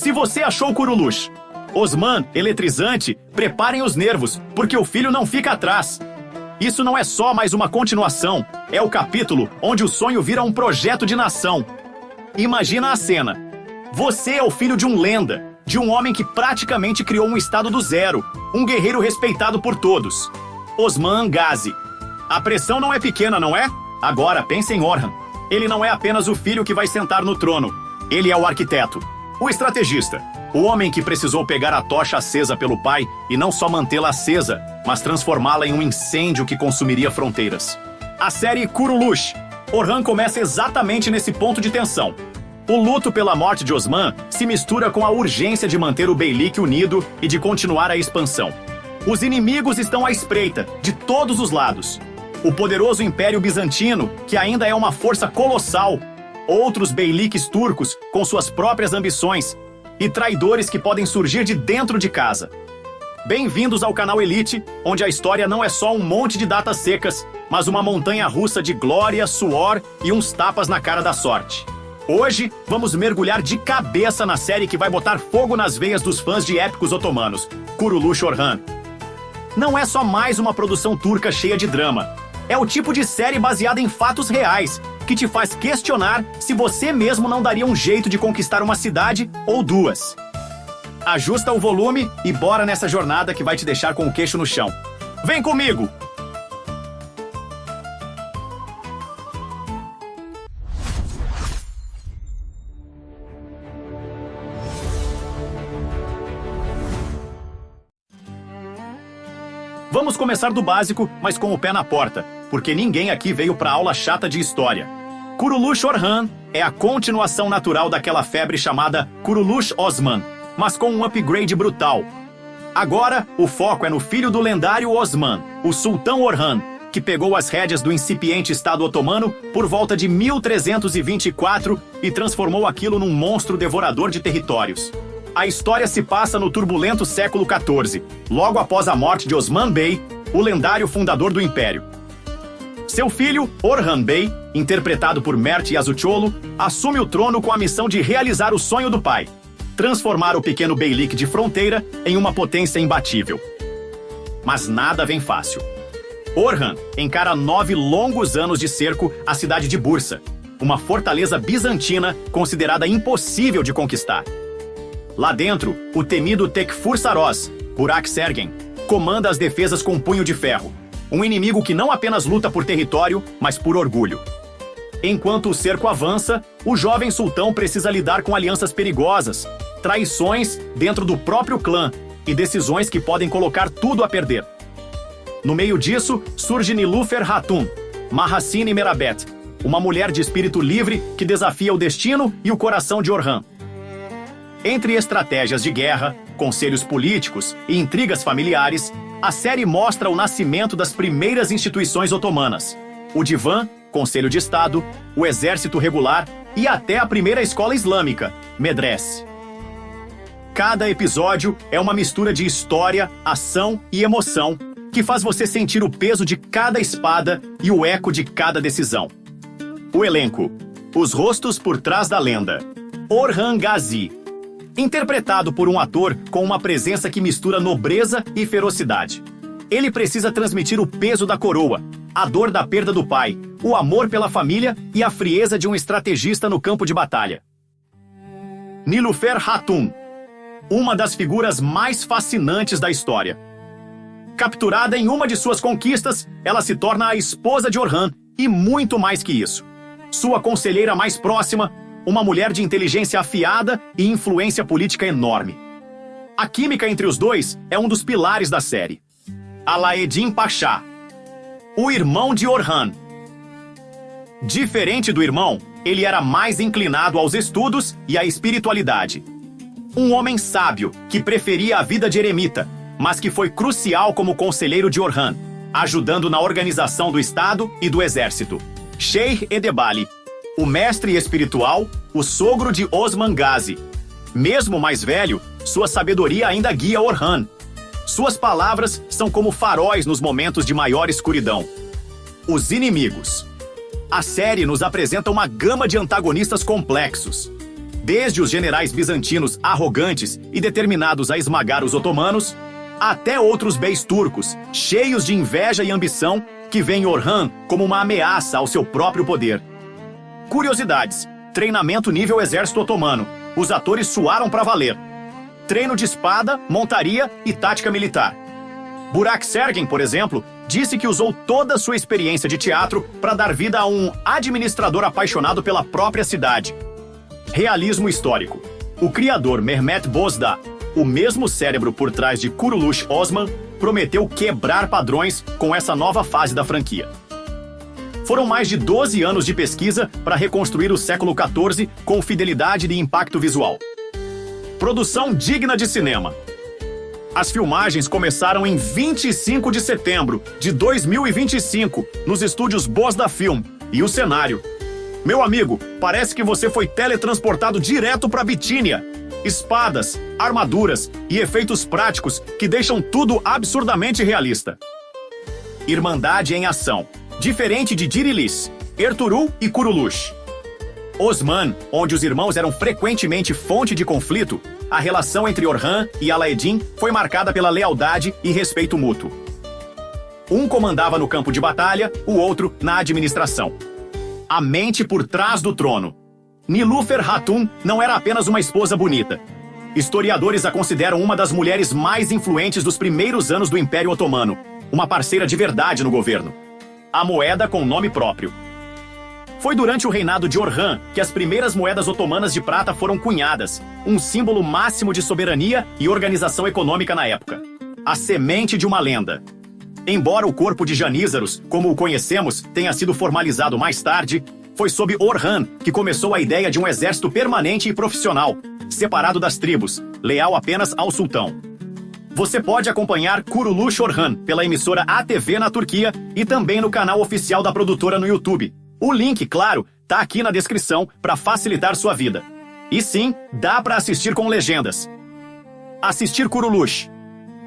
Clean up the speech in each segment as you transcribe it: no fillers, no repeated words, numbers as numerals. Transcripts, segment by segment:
Se você achou Curulush, Osman, eletrizante, preparem os nervos, porque o filho não fica atrás. Isso não é só mais uma continuação, é o capítulo onde o sonho vira um projeto de nação. Imagina a cena. Você é o filho de um lenda, de um homem que praticamente criou um estado do zero, um guerreiro respeitado por todos. Osman Ghazi. A pressão não é pequena, não é? Agora pense em Orhan. Ele não é apenas o filho que vai sentar no trono. Ele é o arquiteto, o estrategista, o homem que precisou pegar a tocha acesa pelo pai e não só mantê-la acesa, mas transformá-la em um incêndio que consumiria fronteiras. A série Curulush. Orhan começa exatamente nesse ponto de tensão. O luto pela morte de Osman se mistura com a urgência de manter o Beylik unido e de continuar a expansão. Os inimigos estão à espreita, de todos os lados. O poderoso Império Bizantino, que ainda é uma força colossal. Outros Beyliks turcos com suas próprias ambições. E traidores que podem surgir de dentro de casa. Bem-vindos ao canal Elite, onde a história não é só um monte de datas secas, mas uma montanha russa de glória, suor e uns tapas na cara da sorte. Hoje, vamos mergulhar de cabeça na série que vai botar fogo nas veias dos fãs de épicos otomanos, Curulush Orhan. Não é só mais uma produção turca cheia de drama. É o tipo de série baseada em fatos reais, que te faz questionar se você mesmo não daria um jeito de conquistar uma cidade ou duas. Ajusta o volume e bora nessa jornada que vai te deixar com o queixo no chão. Vem comigo! Vamos começar do básico, mas com o pé na porta, porque ninguém aqui veio pra aula chata de história. Curulush Orhan é a continuação natural daquela febre chamada Curulush Osman, mas com um upgrade brutal. Agora, o foco é no filho do lendário Osman, o Sultão Orhan, que pegou as rédeas do incipiente Estado Otomano por volta de 1324 e transformou aquilo num monstro devorador de territórios. A história se passa no turbulento século XIV, logo após a morte de Osman Bey, o lendário fundador do Império. Seu filho, Orhan Bey, interpretado por Mert Yazıcıoğlu, assume o trono com a missão de realizar o sonho do pai, transformar o pequeno Beylik de fronteira em uma potência imbatível. Mas nada vem fácil. Orhan encara 9 longos anos de cerco à cidade de Bursa, uma fortaleza bizantina considerada impossível de conquistar. Lá dentro, o temido Tekfur Saros, Burak Sergen, comanda as defesas com punho de ferro, um inimigo que não apenas luta por território, mas por orgulho. Enquanto o cerco avança, o jovem sultão precisa lidar com alianças perigosas, traições dentro do próprio clã e decisões que podem colocar tudo a perder. No meio disso, surge Nilufer Hatun, Mahasine Merabet, uma mulher de espírito livre que desafia o destino e o coração de Orhan. Entre estratégias de guerra, conselhos políticos e intrigas familiares, a série mostra o nascimento das primeiras instituições otomanas: o Divan, Conselho de Estado, o Exército Regular e até a primeira escola islâmica, Medrese. Cada episódio é uma mistura de história, ação e emoção que faz você sentir o peso de cada espada e o eco de cada decisão. O elenco: os rostos por trás da lenda. Orhan Ghazi, interpretado por um ator com uma presença que mistura nobreza e ferocidade. Ele precisa transmitir o peso da coroa, a dor da perda do pai, o amor pela família e a frieza de um estrategista no campo de batalha. Nilufer Hatun, uma das figuras mais fascinantes da história. Capturada em uma de suas conquistas, ela se torna a esposa de Orhan e muito mais que isso. Sua conselheira mais próxima, uma mulher de inteligência afiada e influência política enorme. A química entre os dois é um dos pilares da série. Alaeddin Pasha, o irmão de Orhan. Diferente do irmão, ele era mais inclinado aos estudos e à espiritualidade. Um homem sábio que preferia a vida de eremita, mas que foi crucial como conselheiro de Orhan, ajudando na organização do Estado e do Exército. Sheikh Edebali, o mestre espiritual, o sogro de Osman Ghazi. Mesmo mais velho, sua sabedoria ainda guia Orhan. Suas palavras são como faróis nos momentos de maior escuridão. Os inimigos. A série nos apresenta uma gama de antagonistas complexos. desde os generais bizantinos arrogantes e determinados a esmagar os otomanos, até outros beis turcos, cheios de inveja e ambição, que veem Orhan como uma ameaça ao seu próprio poder. Curiosidades: treinamento nível exército otomano. Os atores suaram pra valer. Treino de espada, montaria e tática militar. Burak Sergin, por exemplo, disse que usou toda a sua experiência de teatro para dar vida a um administrador apaixonado pela própria cidade. Realismo histórico. O criador Mehmet Bozda, o mesmo cérebro por trás de Kuruluş Osman, prometeu quebrar padrões com essa nova fase da franquia. Foram mais de 12 anos de pesquisa para reconstruir o século XIV com fidelidade e impacto visual. Produção digna de cinema. As filmagens começaram em 25 de setembro de 2025, nos estúdios Bozda Film, e o cenário. Meu amigo, parece que você foi teletransportado direto para Bitínia. Espadas, armaduras e efeitos práticos que deixam tudo absurdamente realista. Irmandade em ação. Diferente de Dirilis, Ertuğrul e Kuruluş. Osman, onde os irmãos eram frequentemente fonte de conflito, a relação entre Orhan e Alaeddin foi marcada pela lealdade e respeito mútuo. Um comandava no campo de batalha, o outro na administração. A mente por trás do trono. Nilüfer Hatun não era apenas uma esposa bonita. Historiadores a consideram uma das mulheres mais influentes dos primeiros anos do Império Otomano, uma parceira de verdade no governo. A moeda com nome próprio. Foi durante o reinado de Orhan que as primeiras moedas otomanas de prata foram cunhadas, um símbolo máximo de soberania e organização econômica na época. A semente de uma lenda. Embora o corpo de Janízaros, como o conhecemos, tenha sido formalizado mais tarde, foi sob Orhan que começou a ideia de um exército permanente e profissional, separado das tribos, leal apenas ao sultão. Você pode acompanhar Kuruluş Orhan pela emissora ATV na Turquia e também no canal oficial da produtora no YouTube. O link, claro, tá aqui na descrição para facilitar sua vida. E sim, dá para assistir com legendas. Assistir Kuruluş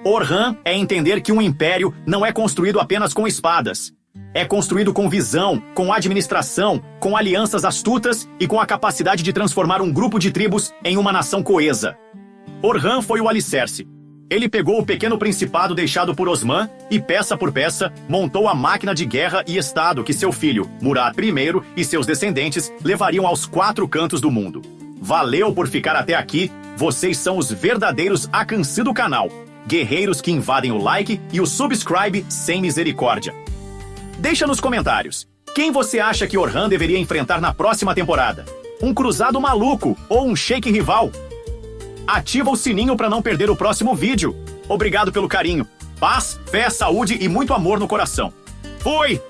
Orhan é entender que um império não é construído apenas com espadas. É construído com visão, com administração, com alianças astutas e com a capacidade de transformar um grupo de tribos em uma nação coesa. Orhan foi o alicerce. Ele pegou o pequeno principado deixado por Osman e, peça por peça, montou a máquina de guerra e estado que seu filho, Murat I, e seus descendentes levariam aos 4 cantos do mundo. Valeu por ficar até aqui, vocês são os verdadeiros Akansı do canal, guerreiros que invadem o like e o subscribe sem misericórdia. Deixa nos comentários, quem você acha que Orhan deveria enfrentar na próxima temporada? Um cruzado maluco ou um sheik rival? Ativa o sininho para não perder o próximo vídeo. Obrigado pelo carinho. Paz, fé, saúde e muito amor no coração. Fui!